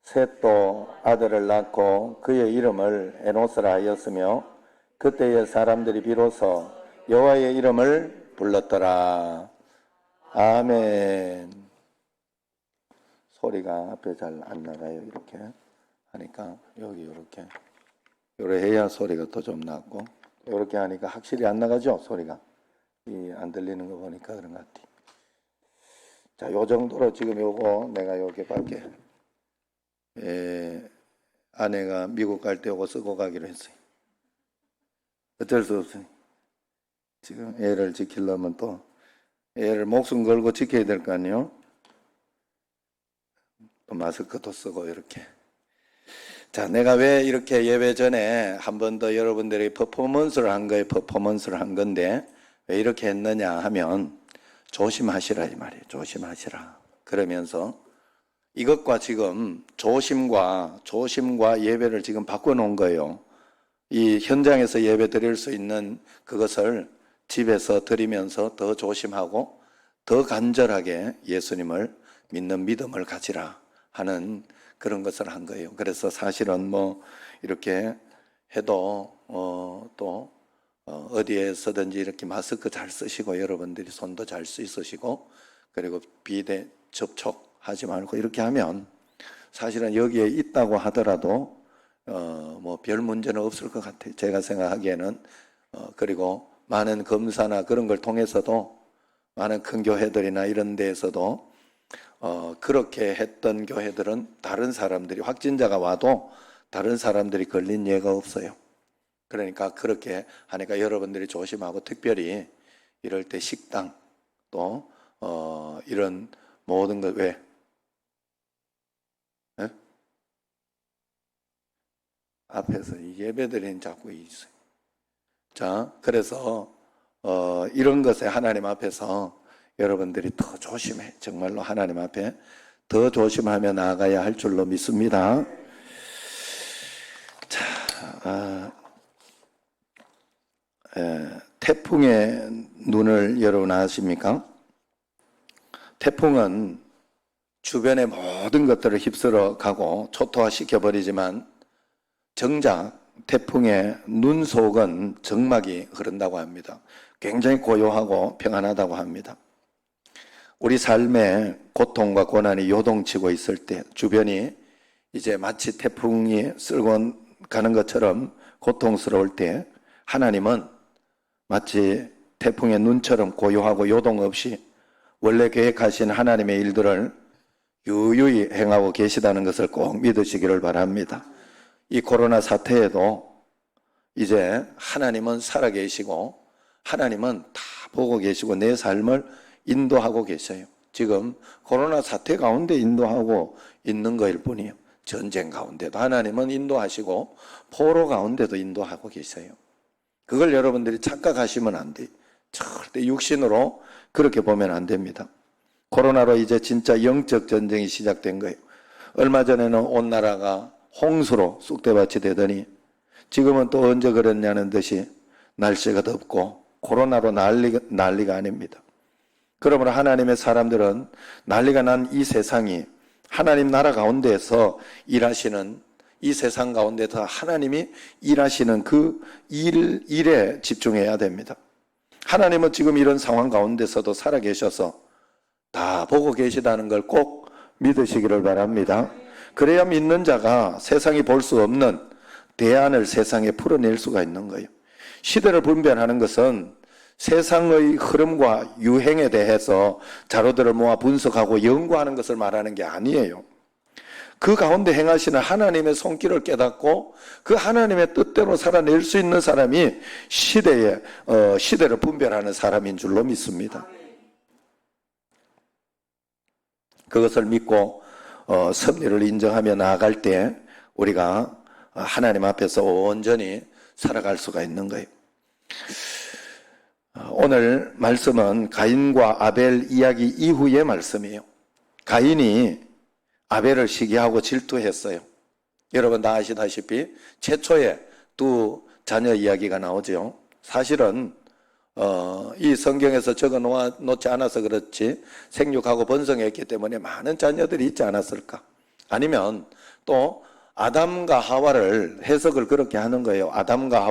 셋도 아들을 낳고 그의 이름을 에노스라 하였으며 그때의 사람들이 비로소 여호와의 이름을 불렀더라. 아멘. 소리가 앞에 잘 안 나가요. 이렇게 하니까 여기 이렇게 해야 소리가 더 좀 나고, 이렇게 하니까 확실히 안 나가죠. 소리가 안 들리는 거 보니까 그런 것 같아. 자, 요 정도로 지금 요거 내가 여기 밖에 아내가 미국 갈 때 요거 쓰고 가기로 했어요. 어쩔 수 없어요. 지금 애를 지키려면 또 애를 목숨 걸고 지켜야 될 거 아니에요. 또 마스크도 쓰고 이렇게. 자, 내가 왜 이렇게 예배 전에 한 번 더 여러분들이 퍼포먼스를 한 건데 왜 이렇게 했느냐 하면 조심하시라 이 말이에요. 조심하시라. 그러면서 이것과 지금 조심과 예배를 지금 바꿔놓은 거예요. 이 현장에서 예배 드릴 수 있는 그것을 집에서 드리면서 더 조심하고 더 간절하게 예수님을 믿는 믿음을 가지라 하는 그런 것을 한 거예요. 그래서 사실은 뭐 이렇게 해도 또 어디에서든지 이렇게 마스크 잘 쓰시고 여러분들이 손도 잘 쓰시고 그리고 비대 접촉하지 말고 이렇게 하면 사실은 여기에 있다고 하더라도 뭐 별 문제는 없을 것 같아요. 제가 생각하기에는 그리고 많은 검사나 그런 걸 통해서도 많은 큰 교회들이나 이런 데에서도 그렇게 했던 교회들은 다른 사람들이 확진자가 와도 다른 사람들이 걸린 예가 없어요. 그러니까 그렇게 하니까 여러분들이 조심하고 특별히 이럴 때 식당 또 이런 모든 것 왜? 네? 앞에서 예배드리는 자꾸 있어요. 자, 그래서 이런 것에 하나님 앞에서 여러분들이 더 조심해. 정말로 하나님 앞에 더 조심하며 나아가야 할 줄로 믿습니다. 자, 태풍의 눈을 여러분 아십니까? 태풍은 주변의 모든 것들을 휩쓸어 가고 초토화시켜버리지만 정작 태풍의 눈 속은 정막이 흐른다고 합니다. 굉장히 고요하고 평안하다고 합니다. 우리 삶에 고통과 고난이 요동치고 있을 때 주변이 이제 마치 태풍이 쓸고 가는 것처럼 고통스러울 때 하나님은 마치 태풍의 눈처럼 고요하고 요동 없이 원래 계획하신 하나님의 일들을 유유히 행하고 계시다는 것을 꼭 믿으시기를 바랍니다. 이 코로나 사태에도 이제 하나님은 살아계시고 하나님은 다 보고 계시고 내 삶을 인도하고 계셔요. 지금 코로나 사태 가운데 인도하고 있는 거일 뿐이에요. 전쟁 가운데도 하나님은 인도하시고 포로 가운데도 인도하고 계셔요. 그걸 여러분들이 착각하시면 안 돼요. 절대 육신으로 그렇게 보면 안 됩니다. 코로나로 이제 진짜 영적 전쟁이 시작된 거예요. 얼마 전에는 온 나라가 홍수로 쑥대밭이 되더니 지금은 또 언제 그랬냐는 듯이 날씨가 덥고 코로나로 난리가 아닙니다. 그러므로 하나님의 사람들은 난리가 난 이 세상이 하나님 나라 가운데에서 일하시는 이 세상 가운데서 하나님이 일하시는 그 일에 집중해야 됩니다. 하나님은 지금 이런 상황 가운데서도 살아계셔서 다 보고 계시다는 걸 꼭 믿으시기를 바랍니다. 그래야 믿는 자가 세상이 볼 수 없는 대안을 세상에 풀어낼 수가 있는 거예요. 시대를 분별하는 것은 세상의 흐름과 유행에 대해서 자료들을 모아 분석하고 연구하는 것을 말하는 게 아니에요. 그 가운데 행하시는 하나님의 손길을 깨닫고 그 하나님의 뜻대로 살아낼 수 있는 사람이 시대를 분별하는 사람인 줄로 믿습니다. 그것을 믿고 섭리를 인정하며 나아갈 때 우리가 하나님 앞에서 온전히 살아갈 수가 있는 거예요. 오늘 말씀은 가인과 아벨 이야기 이후의 말씀이에요. 가인이 아벨을 시기하고 질투했어요. 여러분 다 아시다시피 최초의 두 자녀 이야기가 나오죠. 사실은 이 성경에서 적어 놓지 않아서 그렇지 생육하고 번성했기 때문에 많은 자녀들이 있지 않았을까. 아니면 또 아담과 하와를 해석을 그렇게 하는 거예요. 아담과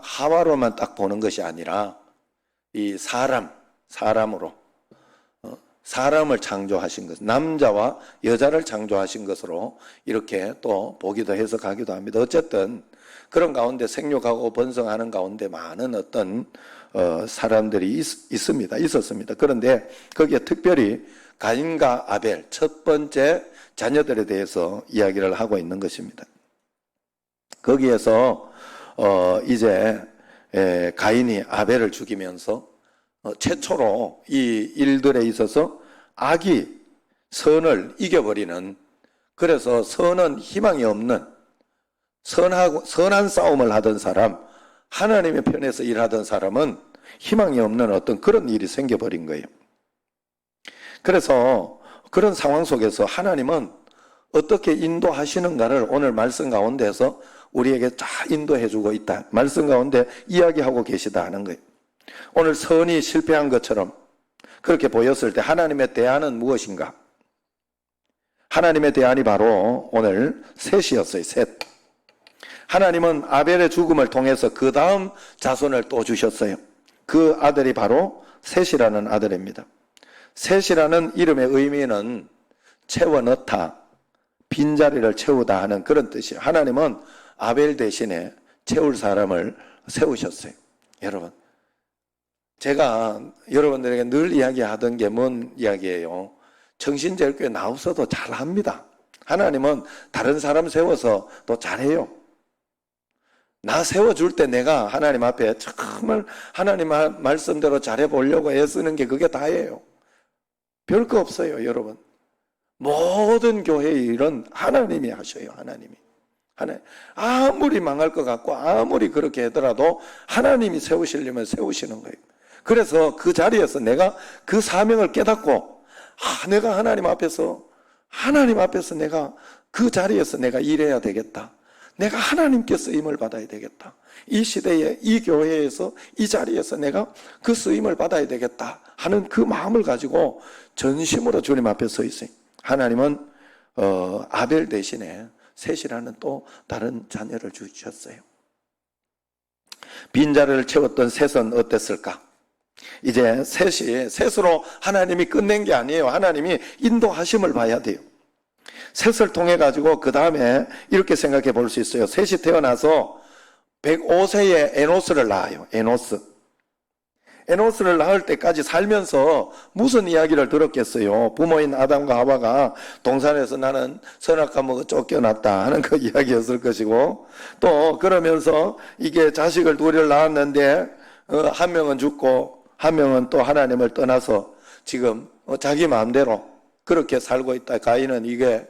하와로만 딱 보는 것이 아니라 이 사람으로 사람을 창조하신 것, 남자와 여자를 창조하신 것으로 이렇게 또 보기도 해석하기도 합니다. 어쨌든 그런 가운데 생육하고 번성하는 가운데 많은 어떤 사람들이 있었습니다. 그런데 거기에 특별히 가인과 아벨 첫 번째 자녀들에 대해서 이야기를 하고 있는 것입니다. 거기에서 이제 가인이 아벨을 죽이면서 최초로 이 일들에 있어서 악이 선을 이겨버리는, 그래서 선은 희망이 없는, 선한 싸움을 하던 사람, 하나님의 편에서 일하던 사람은 희망이 없는 어떤 그런 일이 생겨버린 거예요. 그래서 그런 상황 속에서 하나님은 어떻게 인도하시는가를 오늘 말씀 가운데서 우리에게 잘 인도해주고 있다, 말씀 가운데 이야기하고 계시다 하는 거예요. 오늘 선이 실패한 것처럼 그렇게 보였을 때 하나님의 대안은 무엇인가? 하나님의 대안이 바로 오늘 셋이었어요. 셋. 하나님은 아벨의 죽음을 통해서 그 다음 자손을 또 주셨어요. 그 아들이 바로 셋이라는 아들입니다. 셋이라는 이름의 의미는 채워 넣다, 빈자리를 채우다 하는 그런 뜻이에요. 하나님은 아벨 대신에 채울 사람을 세우셨어요. 여러분, 제가 여러분들에게 늘 이야기하던 게 뭔 이야기예요? 정신제일교회 나와서도 잘합니다. 하나님은 다른 사람 세워서 또 잘해요. 나 세워줄 때 내가 하나님 앞에 정말 하나님 말씀대로 잘해보려고 애쓰는 게 그게 다예요. 별거 없어요, 여러분. 모든 교회의 일은 하나님이 하셔요, 하나님이. 아무리 망할 것 같고 아무리 그렇게 하더라도 하나님이 세우시려면 세우시는 거예요. 그래서 그 자리에서 내가 그 사명을 깨닫고, 내가 하나님 앞에서 내가 그 자리에서 내가 일해야 되겠다. 내가 하나님께 쓰임을 받아야 되겠다. 이 시대에 이 교회에서 이 자리에서 내가 그 쓰임을 받아야 되겠다 하는 그 마음을 가지고 전심으로 주님 앞에 서 있어요. 하나님은 아벨 대신에 셋이라는 또 다른 자녀를 주셨어요. 빈자리를 채웠던 셋은 어땠을까? 이제 셋으로 하나님이 끝낸 게 아니에요. 하나님이 인도하심을 봐야 돼요. 셋을 통해 가지고 그 다음에 이렇게 생각해 볼 수 있어요. 셋이 태어나서 105세에 에노스를 낳아요. 에노스를 낳을 때까지 살면서 무슨 이야기를 들었겠어요? 부모인 아담과 하와가 동산에서 나는 선악과 먹어 쫓겨났다 하는 그 이야기였을 것이고, 또 그러면서 이게 자식을 둘을 낳았는데 한 명은 죽고 한 명은 또 하나님을 떠나서 지금 자기 마음대로 그렇게 살고 있다. 가인은 이게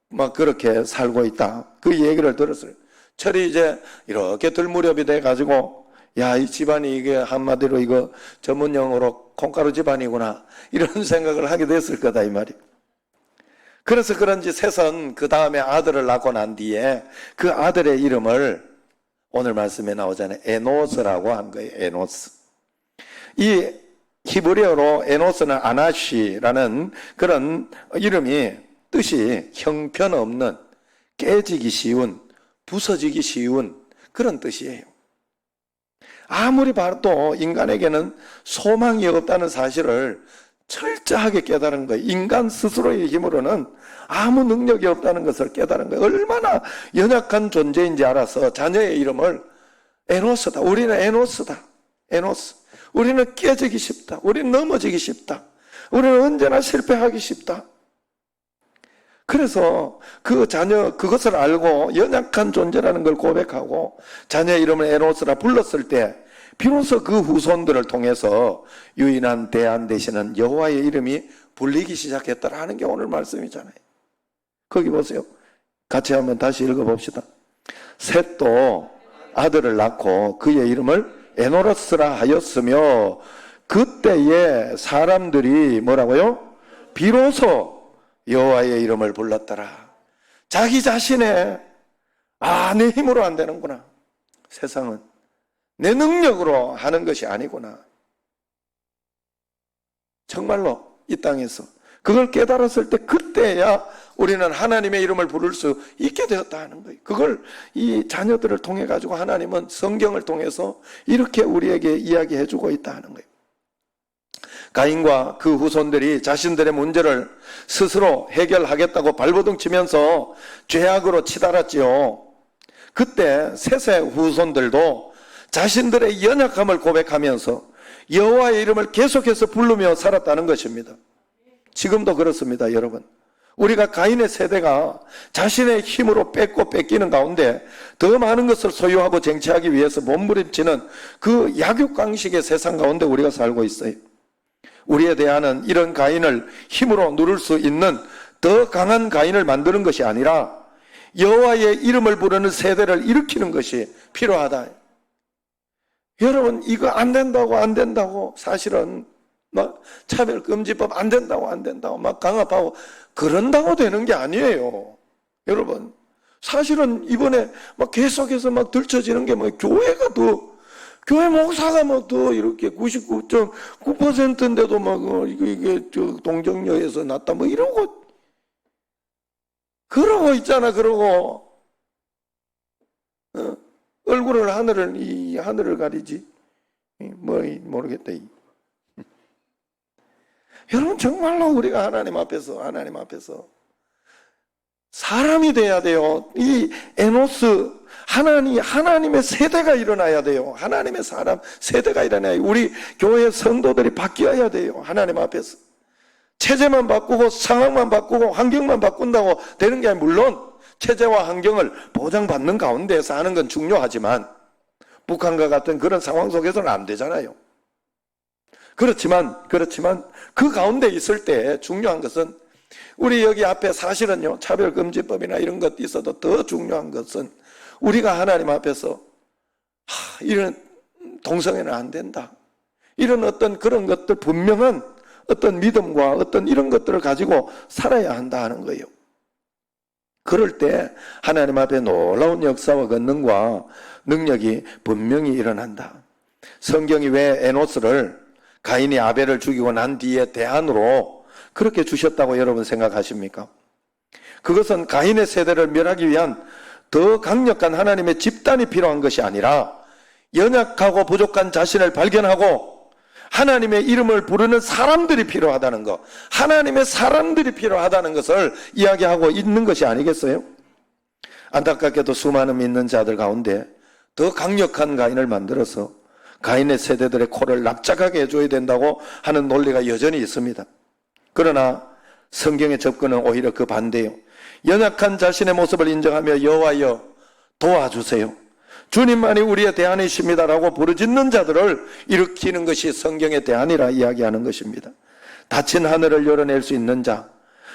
막 그렇게 살고 있다. 그 얘기를 들었어요. 철이 이제 이렇게 들 무렵이 돼가지고, 야, 이 집안이 이게 한마디로 이거 전문용어로 콩가루 집안이구나, 이런 생각을 하게 됐을 거다 이 말이에요. 그래서 그런지 셋은 그 다음에 아들을 낳고 난 뒤에 그 아들의 이름을 오늘 말씀에 나오잖아요. 에노스라고 한 거예요. 에노스. 이 히브리어로 에노스는 아나시라는 그런 이름이 뜻이 형편없는, 깨지기 쉬운, 부서지기 쉬운 그런 뜻이에요. 아무리 봐도 인간에게는 소망이 없다는 사실을 철저하게 깨달은 거예요. 인간 스스로의 힘으로는 아무 능력이 없다는 것을 깨달은 거예요. 얼마나 연약한 존재인지 알아서 자녀의 이름을 에노스다. 우리는 에노스다. 에노스. 우리는 깨지기 쉽다. 우리는 넘어지기 쉽다. 우리는 언제나 실패하기 쉽다. 그래서 그 자녀, 그것을 알고 연약한 존재라는 걸 고백하고 자녀의 이름을 에노스라 불렀을 때 비로소 그 후손들을 통해서 유일한 대안 되시는 여호와의 이름이 불리기 시작했다라는 게 오늘 말씀이잖아요. 거기 보세요. 같이 한번 다시 읽어봅시다. 셋도 아들을 낳고 그의 이름을 에노스라 하였으며 그때에 사람들이 뭐라고요? 비로소 여호와의 이름을 불렀더라. 자기 자신의 내 힘으로 안 되는구나. 세상은 내 능력으로 하는 것이 아니구나. 정말로 이 땅에서 그걸 깨달았을 때 그때야 우리는 하나님의 이름을 부를 수 있게 되었다 하는 거예요. 그걸 이 자녀들을 통해 가지고 하나님은 성경을 통해서 이렇게 우리에게 이야기해 주고 있다 하는 거예요. 가인과 그 후손들이 자신들의 문제를 스스로 해결하겠다고 발버둥 치면서 죄악으로 치달았지요. 그때 셋의 후손들도 자신들의 연약함을 고백하면서 여호와의 이름을 계속해서 부르며 살았다는 것입니다. 지금도 그렇습니다, 여러분. 우리가 가인의 세대가 자신의 힘으로 뺏고 뺏기는 가운데 더 많은 것을 소유하고 쟁취하기 위해서 몸부림치는 그 약육강식의 세상 가운데 우리가 살고 있어요. 우리에 대한 이런 가인을 힘으로 누를 수 있는 더 강한 가인을 만드는 것이 아니라 여호와의 이름을 부르는 세대를 일으키는 것이 필요하다. 여러분, 이거 안 된다고 사실은 막 차별금지법 안 된다고 막 강압하고 그런다고 되는 게 아니에요. 여러분, 사실은 이번에 막 계속해서 막 들춰지는 게 뭐 교회 목사가 뭐 더 이렇게 99.9%인데도 막 이게 동정녀에서 났다 뭐 이러고 그러고 있잖아. 그러고 얼굴을 하늘을 가리지 뭐 모르겠다. 여러분, 정말로 우리가 하나님 앞에서 사람이 돼야 돼요. 이 에노스 하나님의 세대가 일어나야 돼요. 하나님의 사람 세대가 일어나야 돼요. 우리 교회 성도들이 바뀌어야 돼요. 하나님 앞에서 체제만 바꾸고 상황만 바꾸고 환경만 바꾼다고 되는 게 아니라, 물론 체제와 환경을 보장받는 가운데서 하는 건 중요하지만 북한과 같은 그런 상황 속에서는 안 되잖아요. 그렇지만 그 가운데 있을 때 중요한 것은, 우리 여기 앞에 사실은요, 차별금지법이나 이런 것도 있어도 더 중요한 것은 우리가 하나님 앞에서 이런 동성애는 안 된다, 이런 어떤 그런 것들, 분명한 어떤 믿음과 어떤 이런 것들을 가지고 살아야 한다 하는 거예요. 그럴 때 하나님 앞에 놀라운 역사와 권능과 능력이 분명히 일어난다. 성경이 왜 에노스를, 가인이 아벨을 죽이고 난 뒤에 대안으로 그렇게 주셨다고 여러분 생각하십니까? 그것은 가인의 세대를 멸하기 위한 더 강력한 하나님의 집단이 필요한 것이 아니라 연약하고 부족한 자신을 발견하고 하나님의 이름을 부르는 사람들이 필요하다는 것, 하나님의 사람들이 필요하다는 것을 이야기하고 있는 것이 아니겠어요? 안타깝게도 수많은 믿는 자들 가운데 더 강력한 가인을 만들어서 가인의 세대들의 코를 납작하게 해줘야 된다고 하는 논리가 여전히 있습니다. 그러나 성경의 접근은 오히려 그 반대예요. 연약한 자신의 모습을 인정하며 여호와여 도와주세요, 주님만이 우리의 대안이십니다라고 부르짖는 자들을 일으키는 것이 성경의 대안이라 이야기하는 것입니다. 닫힌 하늘을 열어낼 수 있는 자,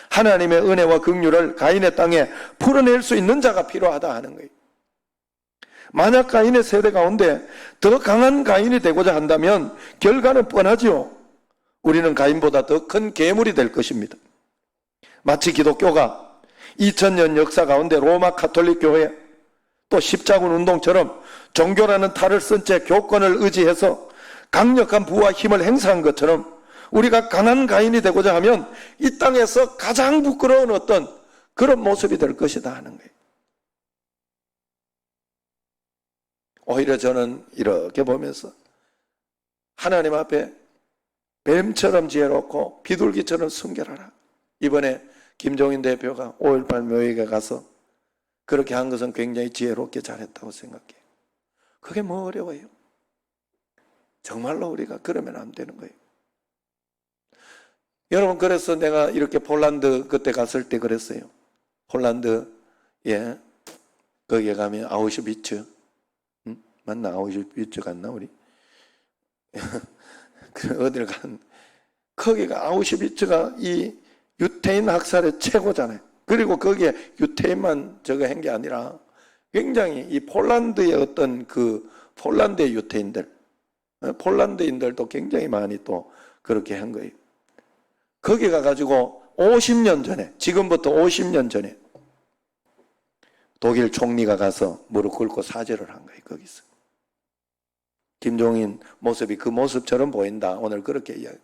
하나님의 은혜와 긍휼을 가인의 땅에 풀어낼 수 있는 자가 필요하다 하는 거예요. 만약 가인의 세대 가운데 더 강한 가인이 되고자 한다면 결과는 뻔하지요. 우리는 가인보다 더 큰 괴물이 될 것입니다. 마치 기독교가 2000년 역사 가운데 로마 가톨릭 교회, 또 십자군 운동처럼 종교라는 탈을 쓴 채 교권을 의지해서 강력한 부와 힘을 행사한 것처럼 우리가 강한 가인이 되고자 하면 이 땅에서 가장 부끄러운 어떤 그런 모습이 될 것이다 하는 거예요. 오히려 저는 이렇게 보면서 하나님 앞에 뱀처럼 지혜롭고 비둘기처럼 순결하라. 이번에 김종인 대표가 5.18 묘역에 가서 그렇게 한 것은 굉장히 지혜롭게 잘했다고 생각해요. 그게 뭐 어려워요? 정말로 우리가 그러면 안 되는 거예요. 여러분, 그래서 내가 이렇게 폴란드 그때 갔을 때 그랬어요. 폴란드, 거기에 가면 아우슈비츠, 맞나? 아우슈비츠 갔나 우리? 어딜 거기가 아우슈비츠가 이 유태인 학살의 최고잖아요. 그리고 거기에 유태인만 저거 한 게 아니라 굉장히 이 폴란드의 어떤 그 폴란드의 유태인들, 폴란드인들도 굉장히 많이 또 그렇게 한 거예요. 거기 가가지고 50년 전에, 지금부터 50년 전에 독일 총리가 가서 무릎 꿇고 사죄를 한 거예요. 거기서. 김종인 모습이 그 모습처럼 보인다. 오늘 그렇게 이야기.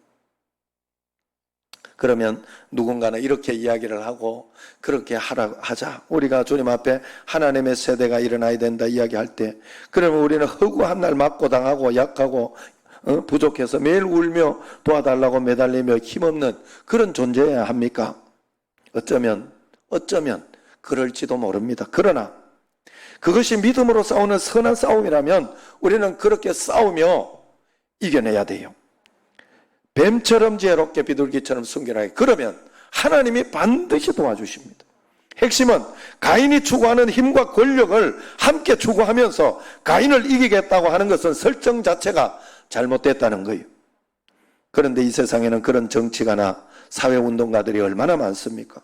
그러면 누군가는 이렇게 이야기를 하고 그렇게 하자. 우리가 주님 앞에 하나님의 세대가 일어나야 된다 이야기할 때, 그러면 우리는 허구한 날 맞고 당하고 약하고 부족해서 매일 울며 도와달라고 매달리며 힘없는 그런 존재여야 합니까? 어쩌면 그럴지도 모릅니다. 그러나 그것이 믿음으로 싸우는 선한 싸움이라면 우리는 그렇게 싸우며 이겨내야 돼요. 뱀처럼 지혜롭게 비둘기처럼 순결하게. 그러면 하나님이 반드시 도와주십니다. 핵심은 가인이 추구하는 힘과 권력을 함께 추구하면서 가인을 이기겠다고 하는 것은 설정 자체가 잘못됐다는 거예요. 그런데 이 세상에는 그런 정치가나 사회운동가들이 얼마나 많습니까?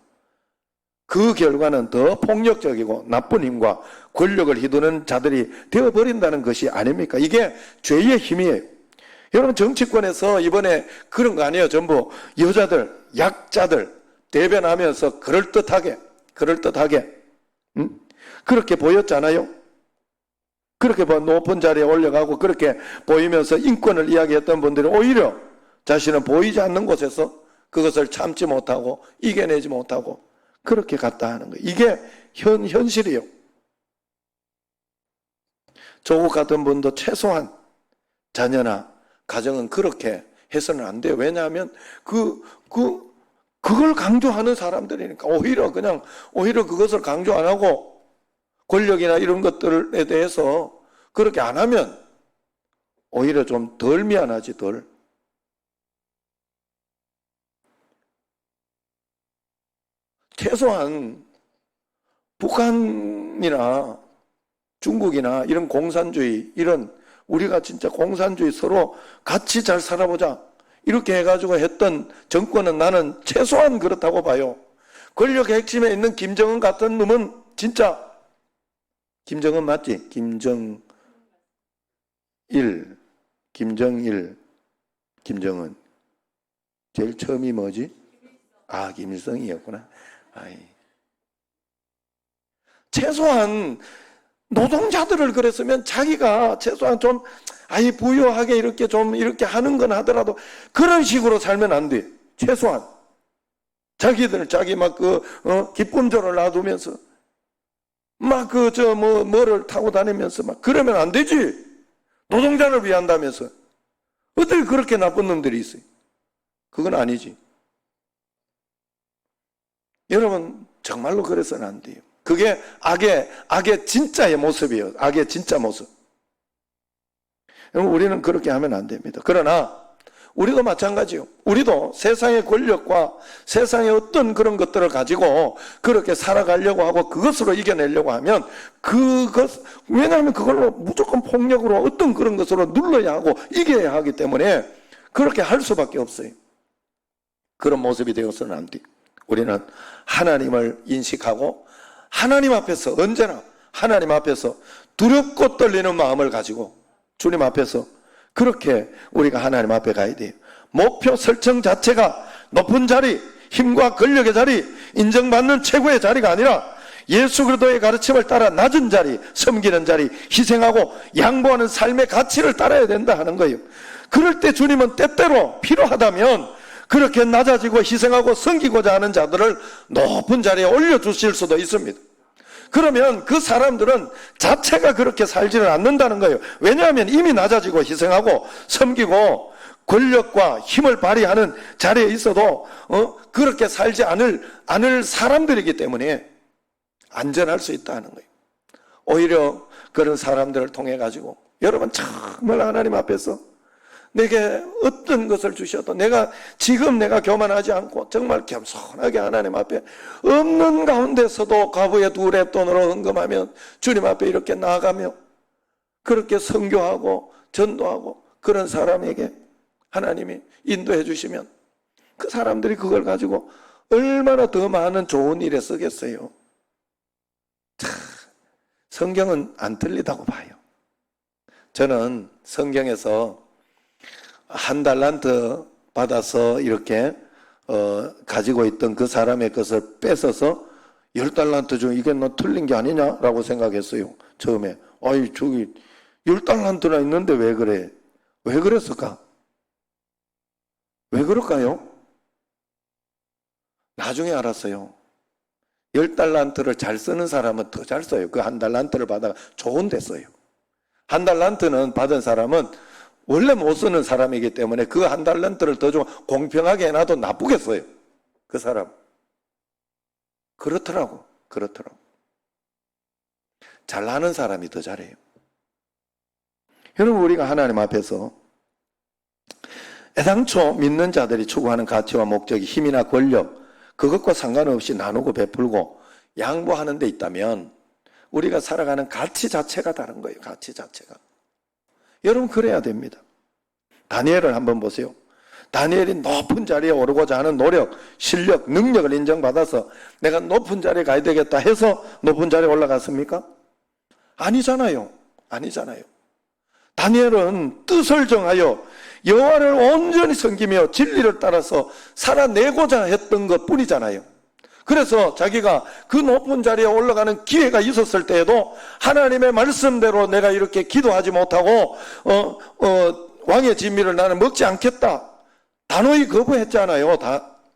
그 결과는 더 폭력적이고 나쁜 힘과 권력을 휘두르는 자들이 되어버린다는 것이 아닙니까? 이게 죄의 힘이에요. 여러분, 정치권에서 이번에 그런 거 아니에요. 전부 여자들, 약자들 대변하면서 그럴듯하게 그렇게 보였잖아요. 그렇게 높은 자리에 올려가고 그렇게 보이면서 인권을 이야기했던 분들이 오히려 자신은 보이지 않는 곳에서 그것을 참지 못하고 이겨내지 못하고 그렇게 갔다 하는 거예요. 이게 현실이에요. 조국 같은 분도 최소한 자녀나 가정은 그렇게 해서는 안 돼요. 왜냐하면 그걸 강조하는 사람들이니까. 오히려 그것을 강조 안 하고 권력이나 이런 것들에 대해서 그렇게 안 하면 오히려 좀 덜 미안하지, 덜. 최소한 북한이나 중국이나 이런 공산주의, 이런 우리가 진짜 공산주의 서로 같이 잘 살아보자 이렇게 해가지고 했던 정권은 나는 최소한 그렇다고 봐요. 권력의 핵심에 있는 김정은 같은 놈은 진짜, 김정은 맞지? 김정은 제일 처음이 뭐지? 아, 김일성이었구나. 최소한 노동자들을 그랬으면 자기가 최소한 좀 부유하게 이렇게 하는 건 하더라도 그런 식으로 살면 안 돼. 최소한 자기 기쁨조를 놔두면서 뭐를 타고 다니면서 그러면 안 되지. 노동자를 위한다면서 어떻게 그렇게 나쁜 놈들이 있어요? 그건 아니지. 여러분, 정말로 그래서는 안 돼요. 그게 악의 진짜의 모습이에요. 악의 진짜 모습. 여러분, 우리는 그렇게 하면 안 됩니다. 그러나 우리도 마찬가지요. 우리도 세상의 권력과 세상의 어떤 그런 것들을 가지고 그렇게 살아가려고 하고 그것으로 이겨내려고 하면 왜냐하면 그걸로 무조건 폭력으로 어떤 그런 것으로 눌러야 하고 이겨야 하기 때문에 그렇게 할 수밖에 없어요. 그런 모습이 되어서는 안 돼요. 우리는 하나님을 인식하고 하나님 앞에서, 언제나 하나님 앞에서 두렵고 떨리는 마음을 가지고 주님 앞에서 그렇게 우리가 하나님 앞에 가야 돼요. 목표 설정 자체가 높은 자리, 힘과 권력의 자리, 인정받는 최고의 자리가 아니라 예수 그리스도의 가르침을 따라 낮은 자리, 섬기는 자리, 희생하고 양보하는 삶의 가치를 따라야 된다 하는 거예요. 그럴 때 주님은 때때로 필요하다면 그렇게 낮아지고 희생하고 섬기고자 하는 자들을 높은 자리에 올려주실 수도 있습니다. 그러면 그 사람들은 자체가 그렇게 살지는 않는다는 거예요. 왜냐하면 이미 낮아지고 희생하고 섬기고 권력과 힘을 발휘하는 자리에 있어도 그렇게 살지 않을 사람들이기 때문에 안전할 수 있다는 거예요. 오히려 그런 사람들을 통해 가지고 여러분, 정말 하나님 앞에서 내게 어떤 것을 주셔도 내가 교만하지 않고 정말 겸손하게 하나님 앞에 없는 가운데서도 가부의 2랩 돈으로 헌금하면 주님 앞에 이렇게 나아가며 그렇게 선교하고 전도하고 그런 사람에게 하나님이 인도해 주시면 그 사람들이 그걸 가지고 얼마나 더 많은 좋은 일에 쓰겠어요. 성경은 안 틀리다고 봐요. 저는 성경에서 1달란트 받아서 이렇게 가지고 있던 그 사람의 것을 뺏어서 10달란트 중 이게 너 틀린 게 아니냐라고 생각했어요. 처음에. 저기 10달란트나 있는데 왜 그래? 왜 그랬을까? 왜 그럴까요? 나중에 알았어요. 10달란트를 잘 쓰는 사람은 더 잘 써요. 그 1달란트를 받아가 좋은 데 써요. 1달란트는 받은 사람은 원래 못 쓰는 사람이기 때문에 그 1달란트를 더 좀 공평하게 해놔도 나쁘겠어요. 그 사람. 그렇더라고. 잘나는 사람이 더 잘해요. 여러분, 우리가 하나님 앞에서 애당초 믿는 자들이 추구하는 가치와 목적이 힘이나 권력, 그것과 상관없이 나누고 베풀고 양보하는 데 있다면 우리가 살아가는 가치 자체가 다른 거예요. 가치 자체가. 여러분, 그래야 됩니다. 다니엘을 한번 보세요. 다니엘이 높은 자리에 오르고자 하는 노력, 실력, 능력을 인정받아서 내가 높은 자리에 가야 되겠다 해서 높은 자리에 올라갔습니까? 아니잖아요. 다니엘은 뜻을 정하여 여호와를 온전히 섬기며 진리를 따라서 살아내고자 했던 것 뿐이잖아요. 그래서 자기가 그 높은 자리에 올라가는 기회가 있었을 때에도 하나님의 말씀대로 내가 이렇게 기도하지 못하고 왕의 진미를 나는 먹지 않겠다, 단호히 거부했잖아요.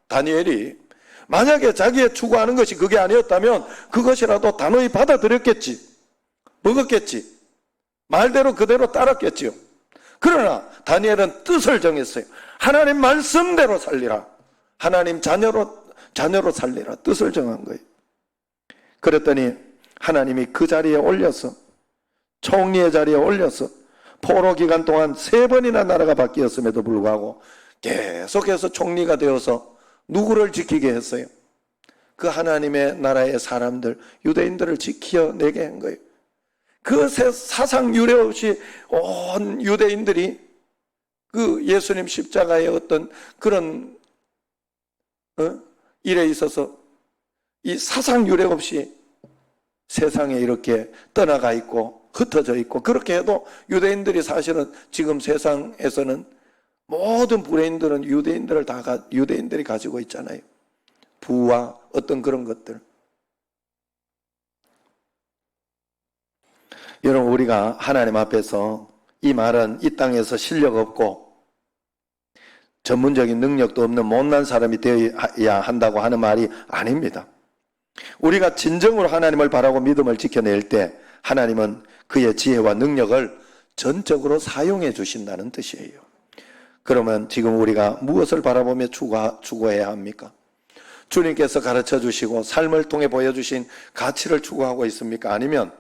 다니엘이. 만약에 자기의 추구하는 것이 그게 아니었다면 그것이라도 단호히 받아들였겠지, 먹었겠지, 말대로 그대로 따랐겠지요. 그러나 다니엘은 뜻을 정했어요. 하나님 말씀대로 살리라, 하나님 자녀로 살리라, 뜻을 정한 거예요. 그랬더니 하나님이 그 자리에 올려서, 총리의 자리에 올려서 포로 기간 동안 3번이나 나라가 바뀌었음에도 불구하고 계속해서 총리가 되어서 누구를 지키게 했어요? 그 하나님의 나라의 사람들, 유대인들을 지켜내게 한 거예요. 그 사상 유례 없이 온 유대인들이 그 예수님 십자가의 어떤 그런 일에 있어서 이 사상 유례 없이 세상에 이렇게 떠나가 있고 흩어져 있고, 그렇게 해도 유대인들이 사실은 지금 세상에서는 모든 브레인들은 유대인들이 가지고 있잖아요. 부와 어떤 그런 것들. 여러분, 우리가 하나님 앞에서 이 말은 이 땅에서 실력 없고 전문적인 능력도 없는 못난 사람이 되어야 한다고 하는 말이 아닙니다. 우리가 진정으로 하나님을 바라고 믿음을 지켜낼 때 하나님은 그의 지혜와 능력을 전적으로 사용해 주신다는 뜻이에요. 그러면 지금 우리가 무엇을 바라보며 추구해야 합니까? 주님께서 가르쳐 주시고 삶을 통해 보여주신 가치를 추구하고 있습니까? 아니면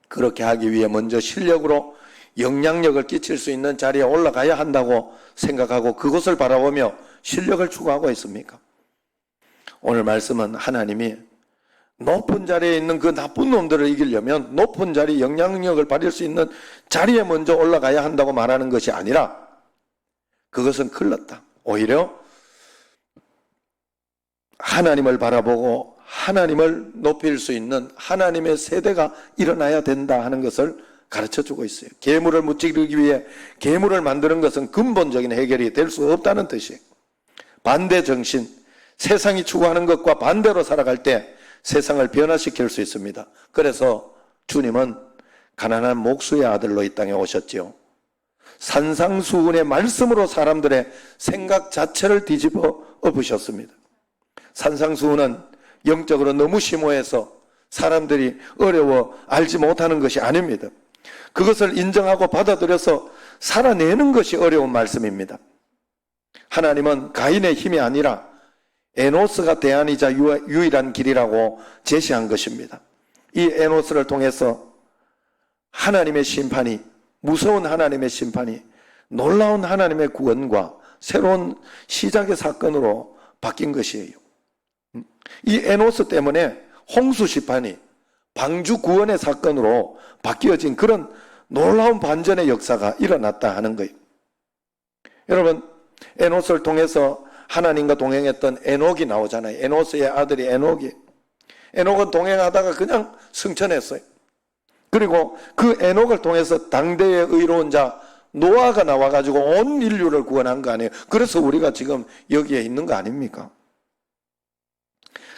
그렇게 하기 위해 먼저 실력으로 영향력을 끼칠 수 있는 자리에 올라가야 한다고 생각하고 그것을 바라보며 실력을 추구하고 있습니까? 오늘 말씀은 하나님이 높은 자리에 있는 그 나쁜 놈들을 이기려면 높은 자리, 영향력을 발휘할 수 있는 자리에 먼저 올라가야 한다고 말하는 것이 아니라, 그것은 클렀다. 오히려 하나님을 바라보고 하나님을 높일 수 있는 하나님의 세대가 일어나야 된다 하는 것을 가르쳐주고 있어요. 괴물을 무찌르기 위해 괴물을 만드는 것은 근본적인 해결이 될 수 없다는 뜻이에요. 반대 정신, 세상이 추구하는 것과 반대로 살아갈 때 세상을 변화시킬 수 있습니다. 그래서 주님은 가난한 목수의 아들로 이 땅에 오셨지요. 산상수훈의 말씀으로 사람들의 생각 자체를 뒤집어 엎으셨습니다. 산상수훈은 영적으로 너무 심오해서 사람들이 어려워 알지 못하는 것이 아닙니다. 그것을 인정하고 받아들여서 살아내는 것이 어려운 말씀입니다. 하나님은 가인의 힘이 아니라 에노스가 대안이자 유일한 길이라고 제시한 것입니다. 이 에노스를 통해서 하나님의 심판이, 무서운 하나님의 심판이 놀라운 하나님의 구원과 새로운 시작의 사건으로 바뀐 것이에요. 이 에노스 때문에 홍수 심판이 방주 구원의 사건으로 바뀌어진 그런 놀라운 반전의 역사가 일어났다 하는 거예요. 여러분, 에노스를 통해서 하나님과 동행했던 에녹이 나오잖아요. 에노스의 아들이 에녹이. 에녹은 동행하다가 그냥 승천했어요. 그리고 그 에녹을 통해서 당대의 의로운 자 노아가 나와가지고 온 인류를 구원한 거 아니에요. 그래서 우리가 지금 여기에 있는 거 아닙니까?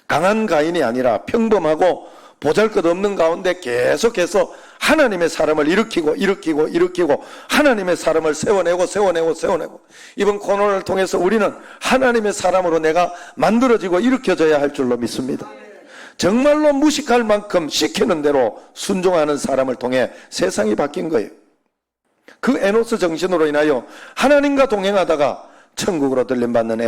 강한 가인이 아니라 평범하고 보잘것없는 가운데 계속해서 하나님의 사람을 일으키고 하나님의 사람을 세워내고 이번 코로나를 통해서 우리는 하나님의 사람으로 내가 만들어지고 일으켜져야 할 줄로 믿습니다. 정말로 무식할 만큼 시키는 대로 순종하는 사람을 통해 세상이 바뀐 거예요. 그 에노스 정신으로 인하여 하나님과 동행하다가 천국으로 들림받는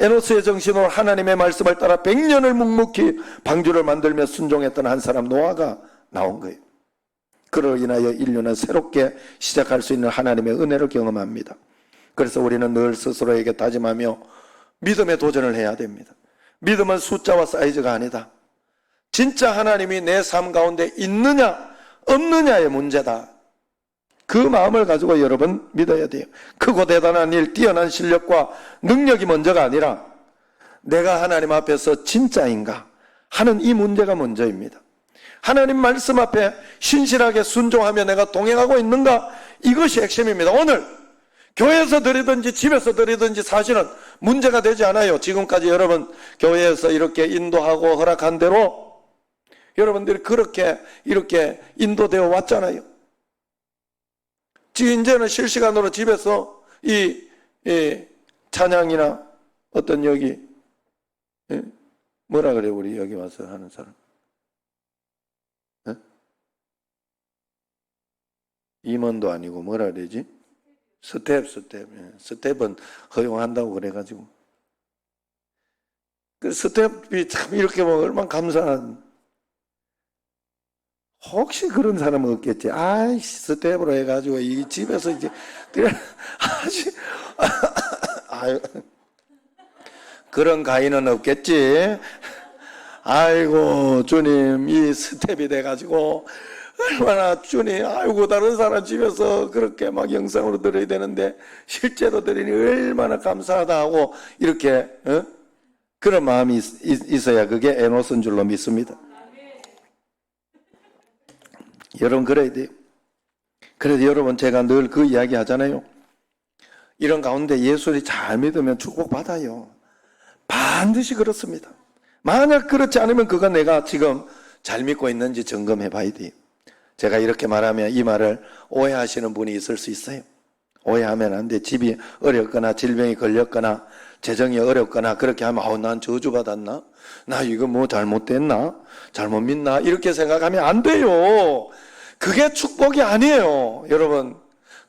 에노스의 정신으로 하나님의 말씀을 따라 100년을 묵묵히 방주를 만들며 순종했던 한 사람 노아가 나온 거예요. 그로 인하여 인류는 새롭게 시작할 수 있는 하나님의 은혜를 경험합니다. 그래서 우리는 늘 스스로에게 다짐하며 믿음의 도전을 해야 됩니다. 믿음은 숫자와 사이즈가 아니다. 진짜 하나님이 내 삶 가운데 있느냐 없느냐의 문제다. 그 마음을 가지고 여러분 믿어야 돼요. 크고 대단한 일, 뛰어난 실력과 능력이 먼저가 아니라 내가 하나님 앞에서 진짜인가 하는 이 문제가 먼저입니다. 하나님 말씀 앞에 신실하게 순종하며 내가 동행하고 있는가, 이것이 핵심입니다. 오늘 교회에서 드리든지 집에서 드리든지 사실은 문제가 되지 않아요. 지금까지 여러분 교회에서 이렇게 인도하고 허락한 대로 여러분들이 그렇게 이렇게 인도되어 왔잖아요. 지금 이제는 실시간으로 집에서 이 찬양이나 어떤 여기 뭐라 그래 우리 여기 와서 하는 사람 임원도 아니고 뭐라 그러지? 스텝은 허용한다고 그래가지고 그 스텝이 참 이렇게 보면 얼마나 감사한. 혹시 그런 사람은 없겠지. 아이씨, 스텝으로 해가지고 이 집에서 이제 아유, 그런 가인은 없겠지. 아이고 주님, 이 스텝이 돼가지고 얼마나 주님, 아이고 다른 사람 집에서 그렇게 막 영상으로 들어야 되는데 실제로 들으니 얼마나 감사하다 하고 이렇게 그런 마음이 있어야 그게 에노스인 줄로 믿습니다. 여러분 그래야 돼요. 그래도 여러분 제가 늘 그 이야기 하잖아요. 이런 가운데 예수를 잘 믿으면 축복받아요. 반드시 그렇습니다. 만약 그렇지 않으면 그건 내가 지금 잘 믿고 있는지 점검해 봐야 돼요. 제가 이렇게 말하면 이 말을 오해하시는 분이 있을 수 있어요. 오해하면 안 돼. 집이 어렵거나 질병이 걸렸거나 재정이 어렵거나 그렇게 하면 난 저주받았나? 나 이거 뭐 잘못됐나? 잘못 믿나? 이렇게 생각하면 안 돼요. 그게 축복이 아니에요. 여러분,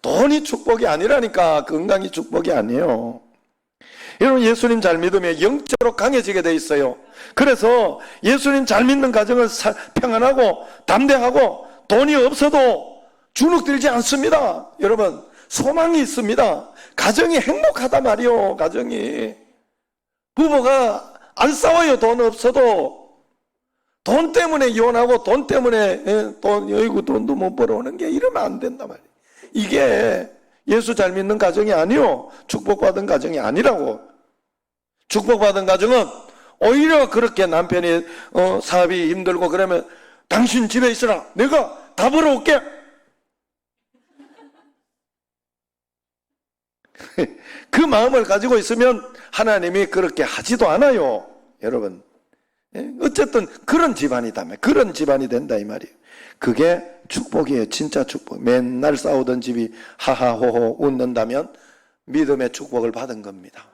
돈이 축복이 아니라니까. 건강이 축복이 아니에요. 여러분, 예수님 잘 믿으면 영적으로 강해지게 돼 있어요. 그래서 예수님 잘 믿는 가정은 평안하고 담대하고 돈이 없어도 주눅들지 않습니다. 여러분, 소망이 있습니다. 가정이 행복하단 말이요. 가정이 부부가 안 싸워요. 돈 없어도. 돈 때문에 이혼하고 돈 때문에 여의고 돈도 못 벌어오는 게 이러면 안 된단 말이에요. 이게 예수 잘 믿는 가정이 아니요. 축복받은 가정이 아니라고. 축복받은 가정은 오히려 그렇게 남편이 사업이 힘들고 그러면 당신 집에 있으라. 내가 다 벌어올게. 그 마음을 가지고 있으면 하나님이 그렇게 하지도 않아요. 여러분, 어쨌든 그런 집안이다며, 그런 집안이 된다 이 말이에요. 그게 축복이에요. 진짜 축복. 맨날 싸우던 집이 하하호호 웃는다면 믿음의 축복을 받은 겁니다.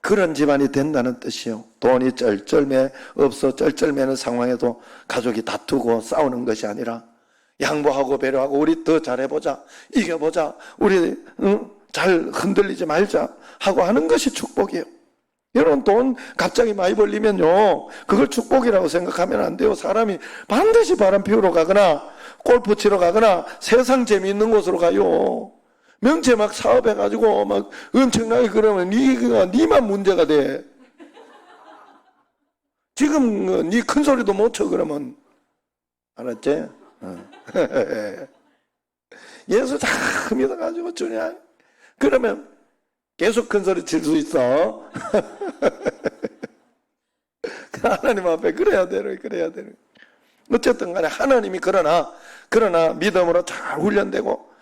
그런 집안이 된다는 뜻이요. 돈이 쩔쩔매 없어 쩔쩔매는 상황에도 가족이 다투고 싸우는 것이 아니라 양보하고 배려하고 우리 더 잘해보자, 이겨보자, 우리 잘 흔들리지 말자 하고 하는 것이 축복이에요. 여러분, 돈 갑자기 많이 벌리면요, 그걸 축복이라고 생각하면 안 돼요. 사람이 반드시 바람 피우러 가거나 골프 치러 가거나 세상 재미있는 곳으로 가요. 명체 막 사업해가지고 막 엄청나게 그러면 니만 문제가 돼. 지금 니 큰 소리도 못 쳐 그러면. 알았지? 예수 잘 믿어가지고 주냐? 그러면 계속 큰 소리 칠 수 있어. 하나님 앞에 그래야 되는. 어쨌든 간에 하나님이 그러나 믿음으로 잘 훈련되고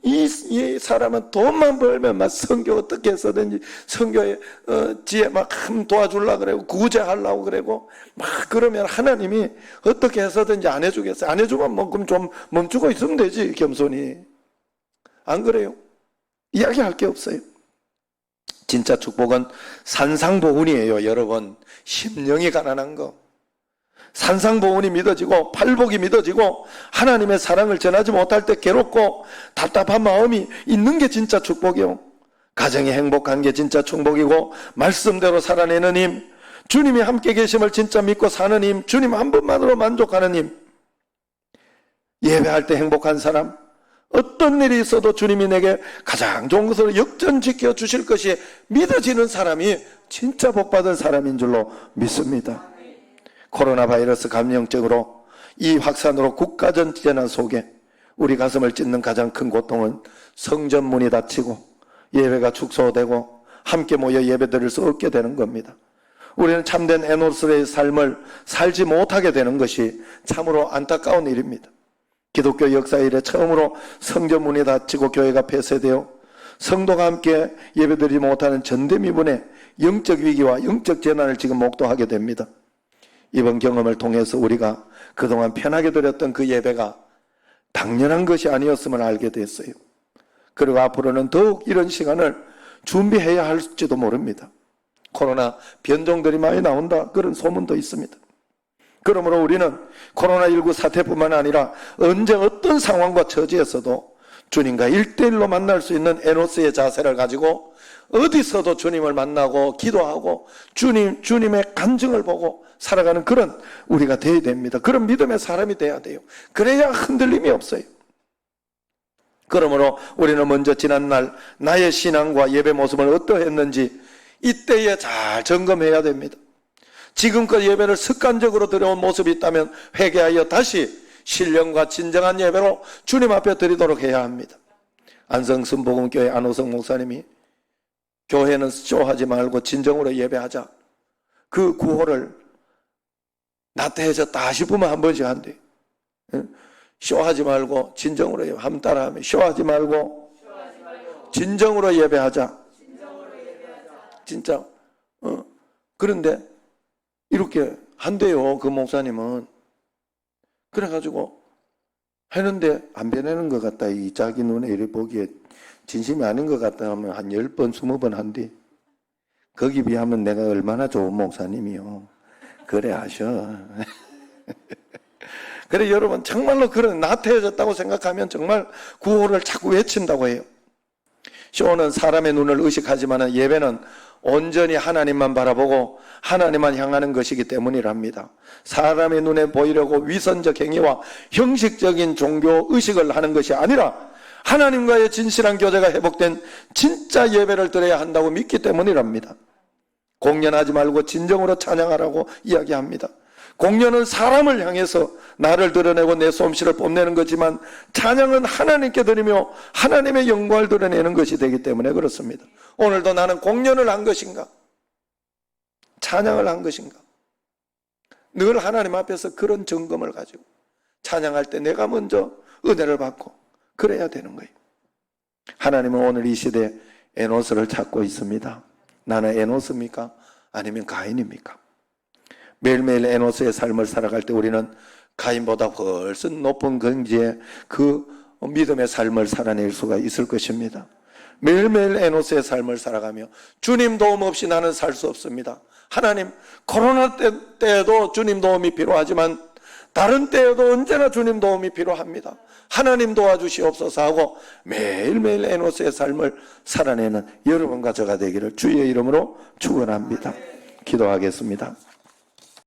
이 사람은 돈만 벌면 막 선교 어떻게 해서든지 선교에 지혜 막 도와주려고 그러고 구제하려고 그러고 막 그러면 하나님이 어떻게 해서든지 안 해주겠어요? 안 해주면 뭐 그럼 좀 멈추고 있으면 되지, 겸손히. 안 그래요? 이야기할 게 없어요. 진짜 축복은 산상보훈이에요, 여러분. 심령이 가난한 거. 산상보훈이 믿어지고 팔복이 믿어지고 하나님의 사랑을 전하지 못할 때 괴롭고 답답한 마음이 있는 게 진짜 축복이요. 가정이 행복한 게 진짜 축복이고 말씀대로 살아내는 힘, 주님이 함께 계심을 진짜 믿고 사는 힘, 주님 한 분만으로 만족하는 힘. 예배할 때 행복한 사람, 어떤 일이 있어도 주님이 내게 가장 좋은 것으로 역전지켜 주실 것이 믿어지는 사람이 진짜 복받은 사람인 줄로 믿습니다. 코로나 바이러스 감염증으로 이 확산으로 국가전 재난 속에 우리 가슴을 찢는 가장 큰 고통은 성전 문이 닫히고 예배가 축소되고 함께 모여 예배드릴 수 없게 되는 겁니다. 우리는 참된 에노스의 삶을 살지 못하게 되는 것이 참으로 안타까운 일입니다. 기독교 역사 이래 처음으로 성전 문이 닫히고 교회가 폐쇄되어 성도가 함께 예배드리지 못하는 전대미문의 영적 위기와 영적 재난을 지금 목도하게 됩니다. 이번 경험을 통해서 우리가 그동안 편하게 드렸던 그 예배가 당연한 것이 아니었음을 알게 됐어요. 그리고 앞으로는 더욱 이런 시간을 준비해야 할지도 모릅니다. 코로나 변종들이 많이 나온다, 그런 소문도 있습니다. 그러므로 우리는 코로나19 사태뿐만 아니라 언제 어떤 상황과 처지에서도 주님과 1대1로 만날 수 있는 에노스의 자세를 가지고 어디서도 주님을 만나고 기도하고 주님의 간증을 보고 살아가는 그런 우리가 되어야 됩니다. 그런 믿음의 사람이 돼야 돼요. 그래야 흔들림이 없어요. 그러므로 우리는 먼저 지난날 나의 신앙과 예배 모습을 어떠했는지 이때에 잘 점검해야 됩니다. 지금껏 예배를 습관적으로 드려온 모습이 있다면 회개하여 다시 신령과 진정한 예배로 주님 앞에 드리도록 해야 합니다. 안성순복음교회 안호성 목사님이 교회는 쇼하지 말고 진정으로 예배하자, 그 구호를 나태해졌다 싶으면 한 번씩 한대. 쇼하지 말고 진정으로 예배. 한번 따라하면 쇼하지 말고 진정으로 예배하자. 진짜. 그런데 이렇게 한대요, 그 목사님은. 그래가지고 했는데 안 변하는 것 같다. 이 자기 눈에 이래 보기에 진심이 아닌 것 같다 하면 한 10번, 20번 한대. 거기 비하면 내가 얼마나 좋은 목사님이요. 그래 하셔. 그래 여러분, 정말로 그런 나태해졌다고 생각하면 정말 구호를 자꾸 외친다고 해요. 쇼는 사람의 눈을 의식하지만 예배는 온전히 하나님만 바라보고 하나님만 향하는 것이기 때문이랍니다. 사람의 눈에 보이려고 위선적 행위와 형식적인 종교 의식을 하는 것이 아니라 하나님과의 진실한 교제가 회복된 진짜 예배를 드려야 한다고 믿기 때문이랍니다. 공연하지 말고 진정으로 찬양하라고 이야기합니다. 공연은 사람을 향해서 나를 드러내고 내 솜씨를 뽐내는 거지만 찬양은 하나님께 드리며 하나님의 영광을 드러내는 것이 되기 때문에 그렇습니다. 오늘도 나는 공연을 한 것인가? 찬양을 한 것인가? 늘 하나님 앞에서 그런 점검을 가지고 찬양할 때 내가 먼저 은혜를 받고 그래야 되는 거예요. 하나님은 오늘 이 시대에 에노스를 찾고 있습니다. 나는 에노스입니까? 아니면 가인입니까? 매일매일 에노스의 삶을 살아갈 때 우리는 가인보다 훨씬 높은 경지의 그 믿음의 삶을 살아낼 수가 있을 것입니다. 매일매일 에노스의 삶을 살아가며 주님 도움 없이 나는 살 수 없습니다. 하나님, 코로나 때에도 주님 도움이 필요하지만 다른 때에도 언제나 주님 도움이 필요합니다. 하나님 도와주시옵소서 하고 매일매일 에노스의 삶을 살아내는 여러분과 저가 되기를 주의 이름으로 축원합니다. 기도하겠습니다.